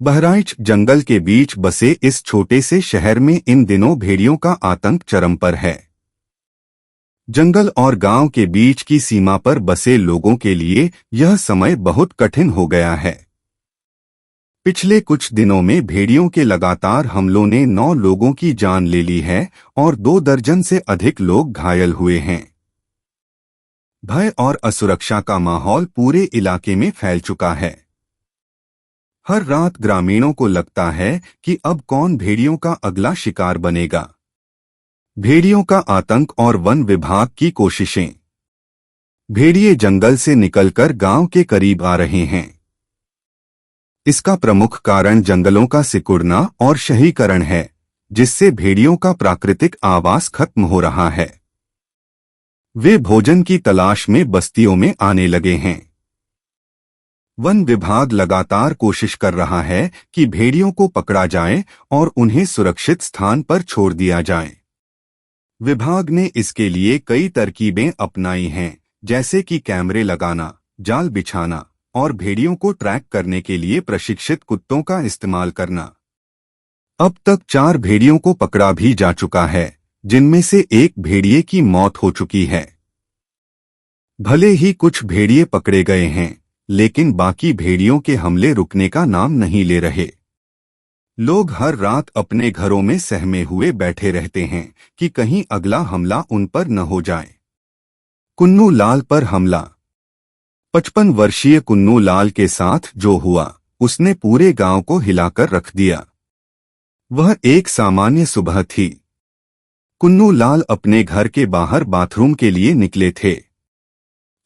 बहराइच जंगल के बीच बसे इस छोटे से शहर में इन दिनों भेड़ियों का आतंक चरम पर है। जंगल और गांव के बीच की सीमा पर बसे लोगों के लिए यह समय बहुत कठिन हो गया है। पिछले कुछ दिनों में भेड़ियों के लगातार हमलों ने 9 लोगों की जान ले ली है और 2 दर्जन से अधिक लोग घायल हुए हैं। भय और असुरक्षा का माहौल पूरे इलाके में फैल चुका है। हर रात ग्रामीणों को लगता है कि अब कौन भेड़ियों का अगला शिकार बनेगा। भेड़ियों का आतंक और वन विभाग की कोशिशें। भेड़िए जंगल से निकलकर गांव के करीब आ रहे हैं। इसका प्रमुख कारण जंगलों का सिकुड़ना और शहरीकरण है, जिससे भेड़ियों का प्राकृतिक आवास खत्म हो रहा है। वे भोजन की तलाश में बस्तियों में आने लगे हैं। वन विभाग लगातार कोशिश कर रहा है कि भेड़ियों को पकड़ा जाए और उन्हें सुरक्षित स्थान पर छोड़ दिया जाए। विभाग ने इसके लिए कई तरकीबें अपनाई हैं, जैसे कि कैमरे लगाना, जाल बिछाना और भेड़ियों को ट्रैक करने के लिए प्रशिक्षित कुत्तों का इस्तेमाल करना। अब तक 4 भेड़ियों को पकड़ा भी जा चुका है, जिनमें से एक भेड़िए की मौत हो चुकी है। भले ही कुछ भेड़िए पकड़े गए हैं, लेकिन बाकी भेड़ियों के हमले रुकने का नाम नहीं ले रहे। लोग हर रात अपने घरों में सहमे हुए बैठे रहते हैं कि कहीं अगला हमला उन पर न हो जाए। कुन्नू लाल पर हमला। 55 वर्षीय कुन्नू लाल के साथ जो हुआ, उसने पूरे गांव को हिलाकर रख दिया। वह एक सामान्य सुबह थी। कुन्नू लाल अपने घर के बाहर बाथरूम के लिए निकले थे।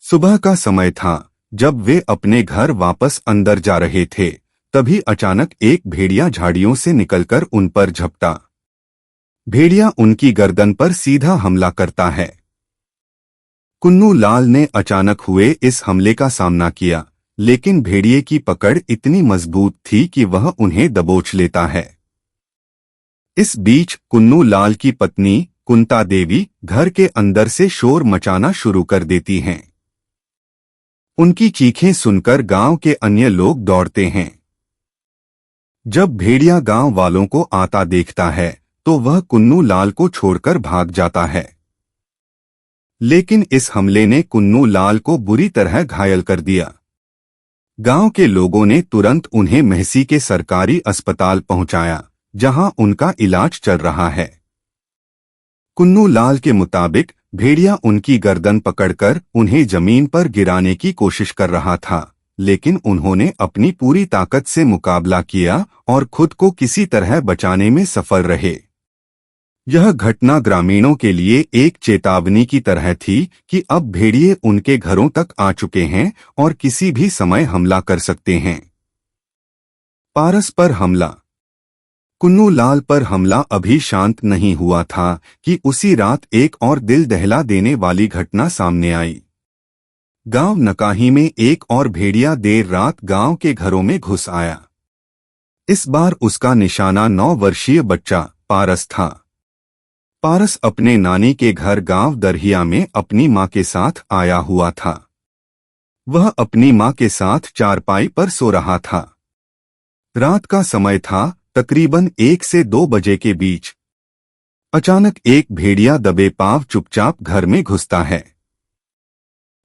सुबह का समय था। जब वे अपने घर वापस अंदर जा रहे थे, तभी अचानक एक भेड़िया झाड़ियों से निकलकर उन पर झपटा। भेड़िया उनकी गर्दन पर सीधा हमला करता है। कुन्नू लाल ने अचानक हुए इस हमले का सामना किया, लेकिन भेड़िए की पकड़ इतनी मजबूत थी कि वह उन्हें दबोच लेता है। इस बीच कुन्नू लाल की पत्नी कुंता देवी घर के अंदर से शोर मचाना शुरू कर देती हैं। उनकी चीखें सुनकर गांव के अन्य लोग दौड़ते हैं। जब भेड़िया गांव वालों को आता देखता है, तो वह कुन्नू लाल को छोड़कर भाग जाता है। लेकिन इस हमले ने कुन्नू लाल को बुरी तरह घायल कर दिया। गांव के लोगों ने तुरंत उन्हें मेहसी के सरकारी अस्पताल पहुंचाया, जहां उनका इलाज चल रहा है। कुन्नू लाल के मुताबिक भेड़िया उनकी गर्दन पकड़कर उन्हें जमीन पर गिराने की कोशिश कर रहा था, लेकिन उन्होंने अपनी पूरी ताकत से मुकाबला किया और खुद को किसी तरह बचाने में सफल रहे। यह घटना ग्रामीणों के लिए एक चेतावनी की तरह थी कि अब भेड़िए उनके घरों तक आ चुके हैं और किसी भी समय हमला कर सकते हैं। पारस पर हमला। कुन्नू लाल पर हमला अभी शांत नहीं हुआ था कि उसी रात एक और दिल दहला देने वाली घटना सामने आई। गांव नकाही में एक और भेड़िया देर रात गांव के घरों में घुस आया। इस बार उसका निशाना 9 वर्षीय बच्चा पारस था। पारस अपने नानी के घर गांव दरहिया में अपनी मां के साथ आया हुआ था। वह अपनी मां के साथ चारपाई पर सो रहा था। रात का समय था, तकरीबन 1 से 2 बजे के बीच। अचानक एक भेड़िया दबे पांव चुपचाप घर में घुसता है।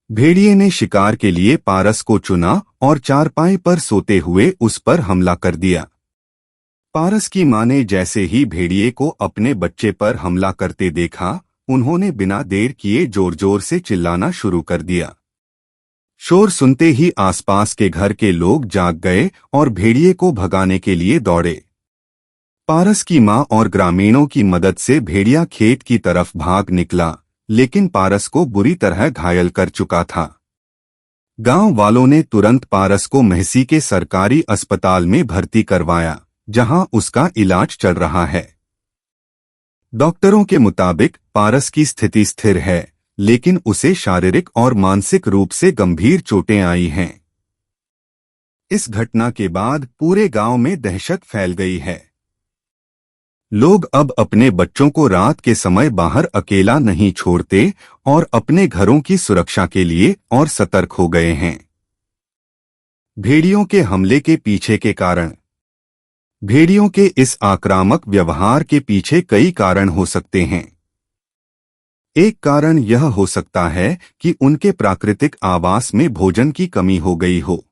भेड़िए ने शिकार के लिए पारस को चुना और चारपाई पर सोते हुए उस पर हमला कर दिया। पारस की मां ने जैसे ही भेड़िए को अपने बच्चे पर हमला करते देखा, उन्होंने बिना देर किए जोर जोर से चिल्लाना शुरू कर दिया। शोर सुनते ही आसपास के घर के लोग जाग गए और भेड़िए को भगाने के लिए दौड़े। पारस की मां और ग्रामीणों की मदद से भेड़िया खेत की तरफ भाग निकला, लेकिन पारस को बुरी तरह घायल कर चुका था। गांव वालों ने तुरंत पारस को मेहसी के सरकारी अस्पताल में भर्ती करवाया, जहां उसका इलाज चल रहा है। डॉक्टरों के मुताबिक पारस की स्थिति स्थिर है, लेकिन उसे शारीरिक और मानसिक रूप से गंभीर चोटें आई हैं। इस घटना के बाद पूरे गांव में दहशत फैल गई है। लोग अब अपने बच्चों को रात के समय बाहर अकेला नहीं छोड़ते और अपने घरों की सुरक्षा के लिए और सतर्क हो गए हैं। भेड़ियों के हमले के पीछे के कारण। भेड़ियों के इस आक्रामक व्यवहार के पीछे कई कारण हो सकते हैं। एक कारण यह हो सकता है कि उनके प्राकृतिक आवास में भोजन की कमी हो गई हो।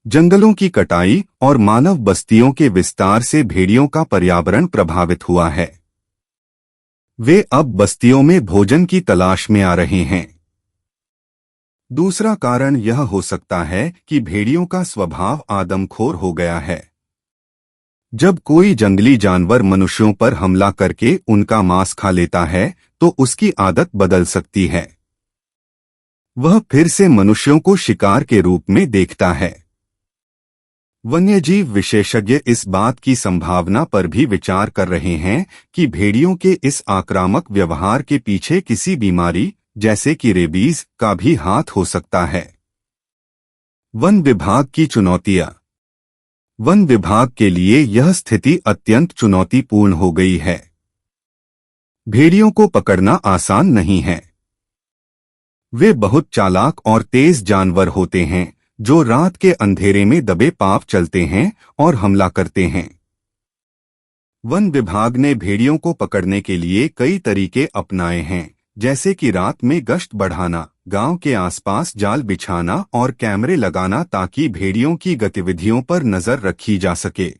जंगलों की कटाई और मानव बस्तियों के विस्तार से भेड़ियों का पर्यावरण प्रभावित हुआ है। वे अब बस्तियों में भोजन की तलाश में आ रहे हैं। दूसरा कारण यह हो सकता है कि भेड़ियों का स्वभाव आदमखोर हो गया है। जब कोई जंगली जानवर मनुष्यों पर हमला करके उनका मांस खा लेता है तो उसकी आदत बदल सकती है। वह फिर से मनुष्यों को शिकार के रूप में देखता है। वन्यजीव विशेषज्ञ इस बात की संभावना पर भी विचार कर रहे हैं कि भेड़ियों के इस आक्रामक व्यवहार के पीछे किसी बीमारी जैसे कि रेबीज का भी हाथ हो सकता है। वन विभाग की चुनौतियां। वन विभाग के लिए यह स्थिति अत्यंत चुनौतीपूर्ण हो गई है। भेड़ियों को पकड़ना आसान नहीं है। वे बहुत चालाक और तेज जानवर होते हैं जो रात के अंधेरे में दबे पांव चलते हैं और हमला करते हैं। वन विभाग ने भेड़ियों को पकड़ने के लिए कई तरीके अपनाए हैं, जैसे कि रात में गश्त बढ़ाना, गांव के आसपास जाल बिछाना और कैमरे लगाना ताकि भेड़ियों की गतिविधियों पर नजर रखी जा सके।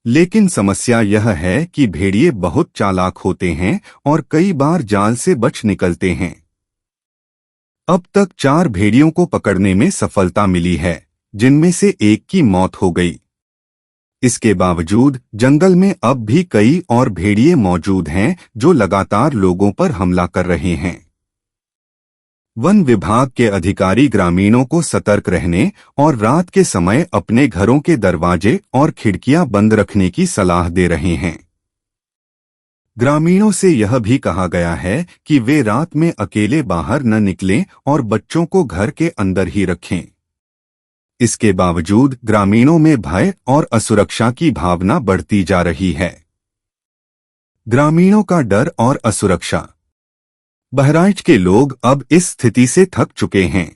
लेकिन समस्या यह है कि भेड़िए बहुत चालाक होते हैं और कई बार जाल से बच निकलते हैं। अब तक 4 भेड़ियों को पकड़ने में सफलता मिली है, जिनमें से एक की मौत हो गई। इसके बावजूद जंगल में अब भी कई और भेड़िए मौजूद हैं जो लगातार लोगों पर हमला कर रहे हैं। वन विभाग के अधिकारी ग्रामीणों को सतर्क रहने और रात के समय अपने घरों के दरवाजे और खिड़कियां बंद रखने की सलाह दे रहे हैं। ग्रामीणों से यह भी कहा गया है कि वे रात में अकेले बाहर न निकलें और बच्चों को घर के अंदर ही रखें। इसके बावजूद ग्रामीणों में भय और असुरक्षा की भावना बढ़ती जा रही है। ग्रामीणों का डर और असुरक्षा। बहराइच के लोग अब इस स्थिति से थक चुके हैं।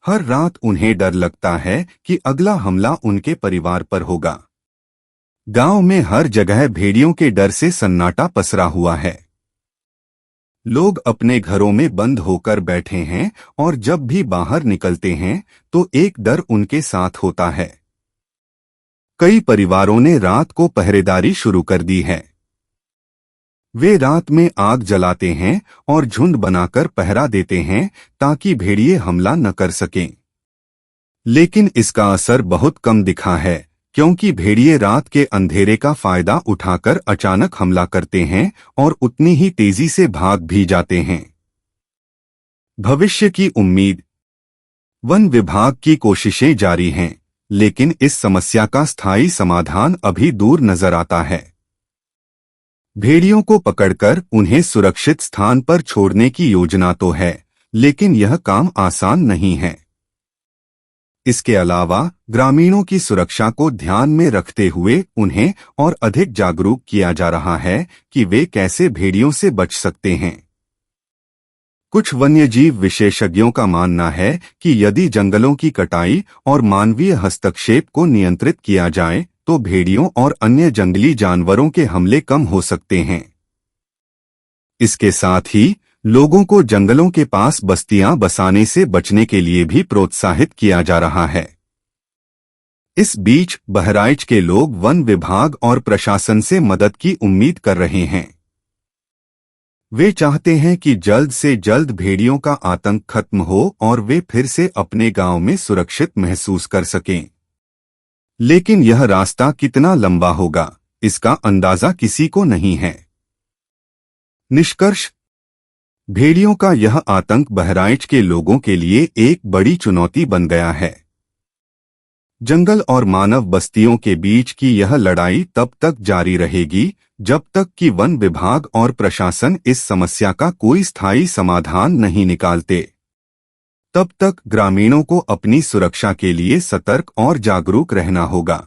हर रात उन्हें डर लगता है कि अगला हमला उनके परिवार पर होगा। गांव में हर जगह भेड़ियों के डर से सन्नाटा पसरा हुआ है। लोग अपने घरों में बंद होकर बैठे हैं और जब भी बाहर निकलते हैं तो एक डर उनके साथ होता है। कई परिवारों ने रात को पहरेदारी शुरू कर दी है। वे रात में आग जलाते हैं और झुंड बनाकर पहरा देते हैं ताकि भेड़िए हमला न कर सकें। लेकिन इसका असर बहुत कम दिखा है, क्योंकि भेड़िए रात के अंधेरे का फायदा उठाकर अचानक हमला करते हैं और उतनी ही तेजी से भाग भी जाते हैं। भविष्य की उम्मीद। वन विभाग की कोशिशें जारी हैं, लेकिन इस समस्या का स्थायी समाधान अभी दूर नजर आता है। भेड़ियों को पकड़कर उन्हें सुरक्षित स्थान पर छोड़ने की योजना तो है, लेकिन यह काम आसान नहीं है। इसके अलावा ग्रामीणों की सुरक्षा को ध्यान में रखते हुए उन्हें और अधिक जागरूक किया जा रहा है कि वे कैसे भेड़ियों से बच सकते हैं। कुछ वन्यजीव विशेषज्ञों का मानना है कि यदि जंगलों की कटाई और मानवीय हस्तक्षेप को नियंत्रित किया जाए तो भेड़ियों और अन्य जंगली जानवरों के हमले कम हो सकते हैं। इसके साथ ही लोगों को जंगलों के पास बस्तियां बसाने से बचने के लिए भी प्रोत्साहित किया जा रहा है। इस बीच बहराइच के लोग वन विभाग और प्रशासन से मदद की उम्मीद कर रहे हैं। वे चाहते हैं कि जल्द से जल्द भेड़ियों का आतंक खत्म हो और वे फिर से अपने गांव में सुरक्षित महसूस कर सकें। लेकिन यह रास्ता कितना लंबा होगा, इसका अंदाजा किसी को नहीं है। निष्कर्ष। भेड़ियों का यह आतंक बहराइच के लोगों के लिए एक बड़ी चुनौती बन गया है। जंगल और मानव बस्तियों के बीच की यह लड़ाई तब तक जारी रहेगी जब तक कि वन विभाग और प्रशासन इस समस्या का कोई स्थायी समाधान नहीं निकालते। तब तक ग्रामीणों को अपनी सुरक्षा के लिए सतर्क और जागरूक रहना होगा।